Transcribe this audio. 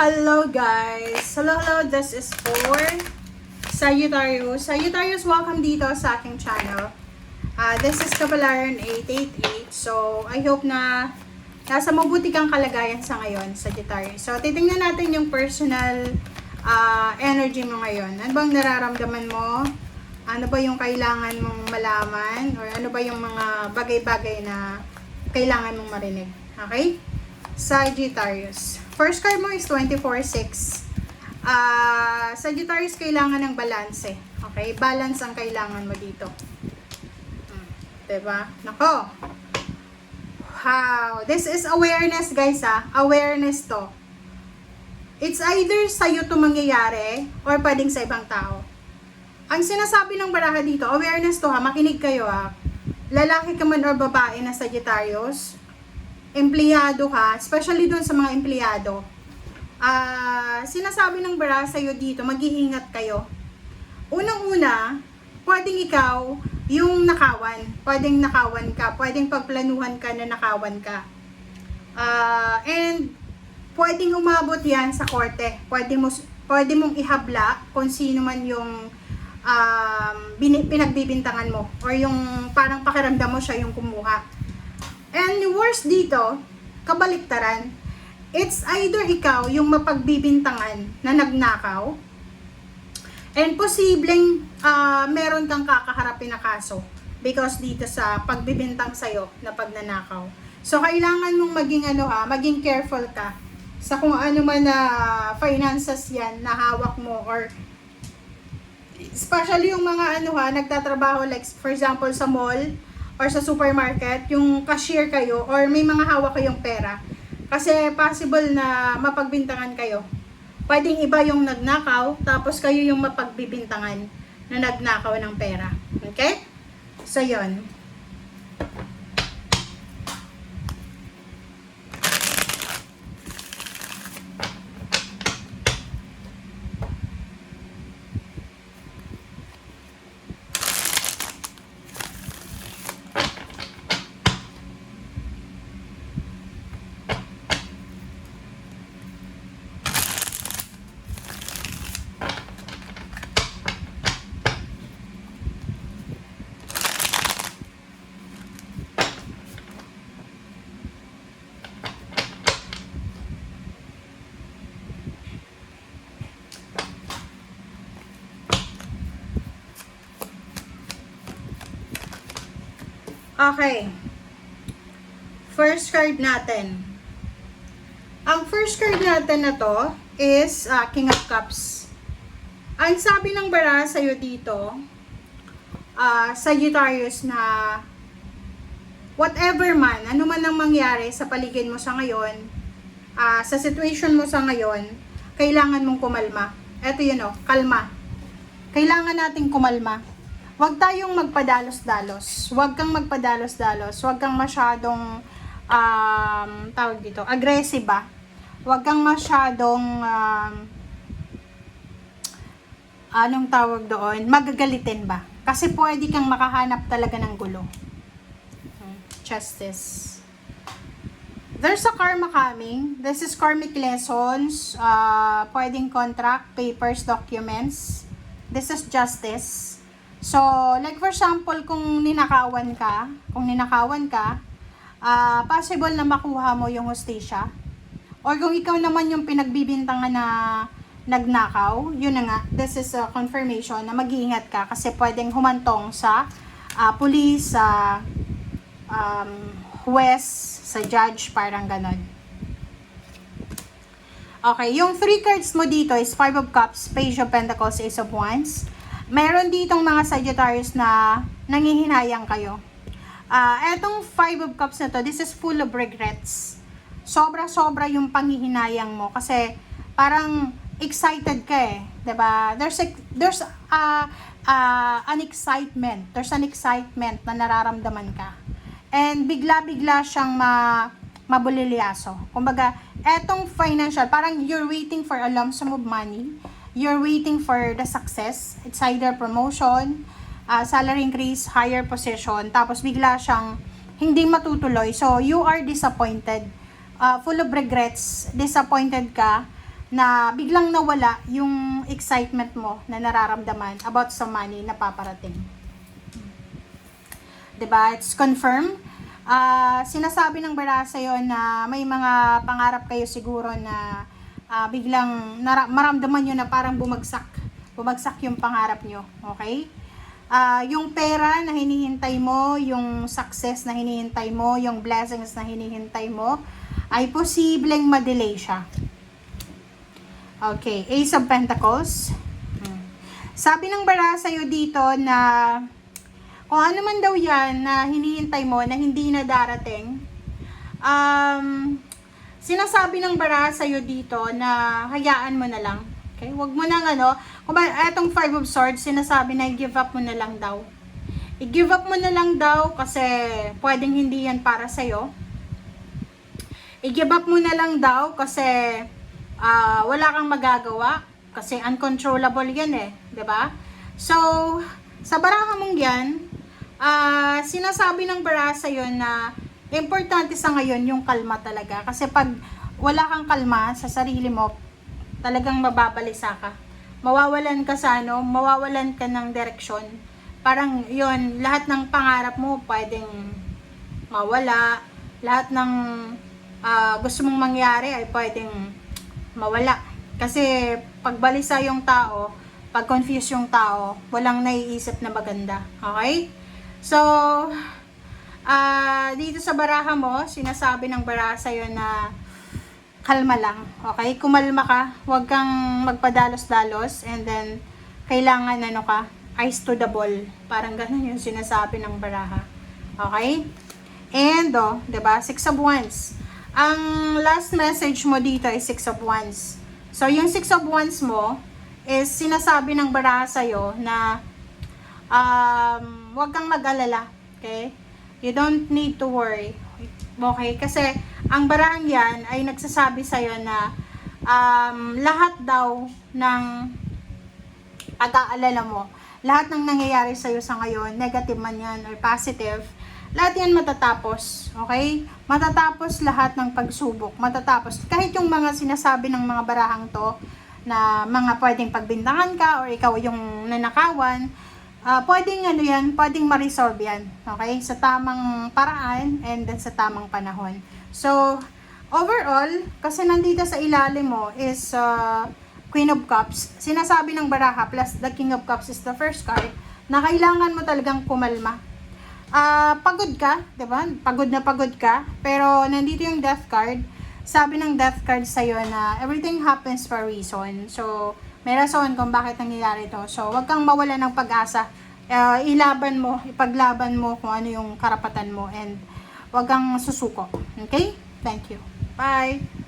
Hello guys! Hello, this is for Sagittarius. Sagittarius, welcome dito sa aking channel. This is Kapalaran 888. So, I hope na nasa mabuti kang kalagayan sa ngayon, Sagittarius. So, titingnan natin yung personal energy mo ngayon. Ano bang nararamdaman mo? Ano ba yung kailangan mong malaman? Or ano ba yung mga bagay-bagay na kailangan mong marinig? Okay? Sagittarius. First card mo is 24-6. Sagittarius, kailangan ng balance. Okay? Balance ang kailangan mo dito. Diba? Nako. Wow. This is awareness, guys, Awareness to. It's either sa'yo to mangyayari or pwedeng sa ibang tao. Ang sinasabi ng baraha dito, awareness to, Makinig kayo, Lalaki ka man or babae na Sagittarius, empleyado ka, especially doon sa mga empleyado, sinasabi ng baraha sa'yo dito, mag-iingat kayo. Unang-una, pwedeng ikaw yung nakawan. Pwedeng nakawan ka. Pwedeng pagplanuhan ka na nakawan ka. And pwedeng umabot yan sa korte. Pwede mong ihabla kung sino man yung pinagbibintangan mo. Or yung parang pakiramdam mo siya yung kumuha. And worst dito, kabaliktaran, it's either ikaw yung mapagbibintangan na nagnakaw, and posibleng meron kang kakaharapin na kaso because dito sa pagbibintang sa'yo na pagnanakaw. So, kailangan mong maging careful ka sa kung ano man na finances yan na hawak mo, or especially yung mga nagtatrabaho, like for example sa mall or sa supermarket, yung cashier kayo or may mga hawak kayong pera. Kasi possible na mapagbintangan kayo. Pwedeng iba yung nagnakaw, tapos kayo yung mapagbibintangan na nagnakaw ng pera. Okay? So, yun. Okay. First card natin. Ang first card natin na to is King of Cups. Ang sabi ng baraha sa'yo dito, Sagittarius, na whatever man, ano man ang mangyari sa paligid mo sa ngayon, sa situation mo sa ngayon, kailangan mong kumalma. Eto yun, kalma. Kailangan nating kumalma. Huwag tayong magpadalos-dalos. Huwag kang magpadalos-dalos. Huwag kang masyadong aggressive ba? Huwag kang masyadong anong tawag doon? Magagalitin ba? Kasi pwede kang makahanap talaga ng gulo. Justice. There's a karma coming. This is karmic lessons. Pwedeng contract, papers, documents. This is justice. So, like for example, kung ninakawan ka, possible na makuha mo yung hustisya. Or kung ikaw naman yung pinagbibintangan na nagnakaw, yun na nga, this is a confirmation na mag-iingat ka kasi pwedeng humantong sa police, sa huwes, sa judge, parang ganon. Okay, yung 3 cards mo dito is 5 of Cups, Page of Pentacles, Ace of Wands. Meron ditong mga Sagittarius na nangihinayang kayo. Etong 5 of Cups na to, this is full of regrets. Sobra-sobra yung panghihinayang mo kasi parang excited ka diba? There's an excitement. There's an excitement na nararamdaman ka. And bigla-bigla siyang mabulilyaso. Kumbaga, etong financial, parang you're waiting for a lump sum of money. You're waiting for the success. It's either promotion, salary increase, higher position, tapos bigla siyang hindi matutuloy. So, you are disappointed. Full of regrets, disappointed ka, na biglang nawala yung excitement mo na nararamdaman about sa money na paparating. 'Di ba? It's confirmed. Sinasabi ng bara sa'yo na may mga pangarap kayo siguro na biglang maramdaman nyo na parang bumagsak yung pangarap nyo. Okay? Yung pera na hinihintay mo, yung success na hinihintay mo, yung blessings na hinihintay mo, ay posibleng ma-delay siya. Okay, Ace of Pentacles. Sabi ng bara sa'yo dito na kung ano man daw yan na hinihintay mo na hindi na darating, sinasabi ng bara sa'yo dito na hayaan mo na lang. Okay? Huwag mo nang kung ba, etong Five of Swords, sinasabi na i-give up mo na lang daw. I-give up mo na lang daw kasi pwedeng hindi yan para sa'yo. I-give up mo na lang daw kasi wala kang magagawa kasi uncontrollable yan eh, 'di ba? So, sa baraha mong yan, sinasabi ng bara sa'yo na importante sa ngayon yung kalma talaga. Kasi pag wala kang kalma sa sarili mo, talagang mababalisa ka. Mawawalan ka mawawalan ka ng direksyon. Parang yon, lahat ng pangarap mo pwedeng mawala. Lahat ng gusto mong mangyari ay pwedeng mawala. Kasi pag balisa yung tao, pag confuse yung tao, walang naiisip na maganda. Okay? So, dito sa baraha mo, sinasabi ng baraha sa'yo na kalma lang. Okay? Kumalma ka. Huwag kang magpadalos-dalos. And then, kailangan eyes to the ball. Parang ganun yung sinasabi ng baraha. Okay? And, diba? Six of Wands. Ang last message mo dito ay Six of Wands. So, yung Six of Wands mo is sinasabi ng baraha sa'yo na huwag kang mag-alala. Okay? You don't need to worry. Okay? Kasi, ang barahang yan ay nagsasabi sa'yo na lahat daw ng pag-aalala mo, lahat ng nangyayari sa'yo sa ngayon, negative man yan or positive, lahat yan matatapos, okay? Matatapos lahat ng pagsubok, matatapos. Kahit yung mga sinasabi ng mga barahang to, na mga pwedeng pagbintangan ka, or ikaw yung nanakawan, pwedeng pwedeng ma-resolve yan, okay? Sa tamang paraan, and then sa tamang panahon. So, overall, kasi nandito sa ilalim mo is Queen of Cups, sinasabi ng baraha, plus the King of Cups is the first card, na kailangan mo talagang kumalma. Pagod ka, diba? Pagod na pagod ka, pero nandito yung Death card. Sabi ng Death card sa'yo na everything happens for a reason. So, may rason kung bakit nangyayari to. So, wag kang mawala ng pag-asa. Ipaglaban mo kung ano yung karapatan mo, and wag kang susuko. Okay? Thank you. Bye!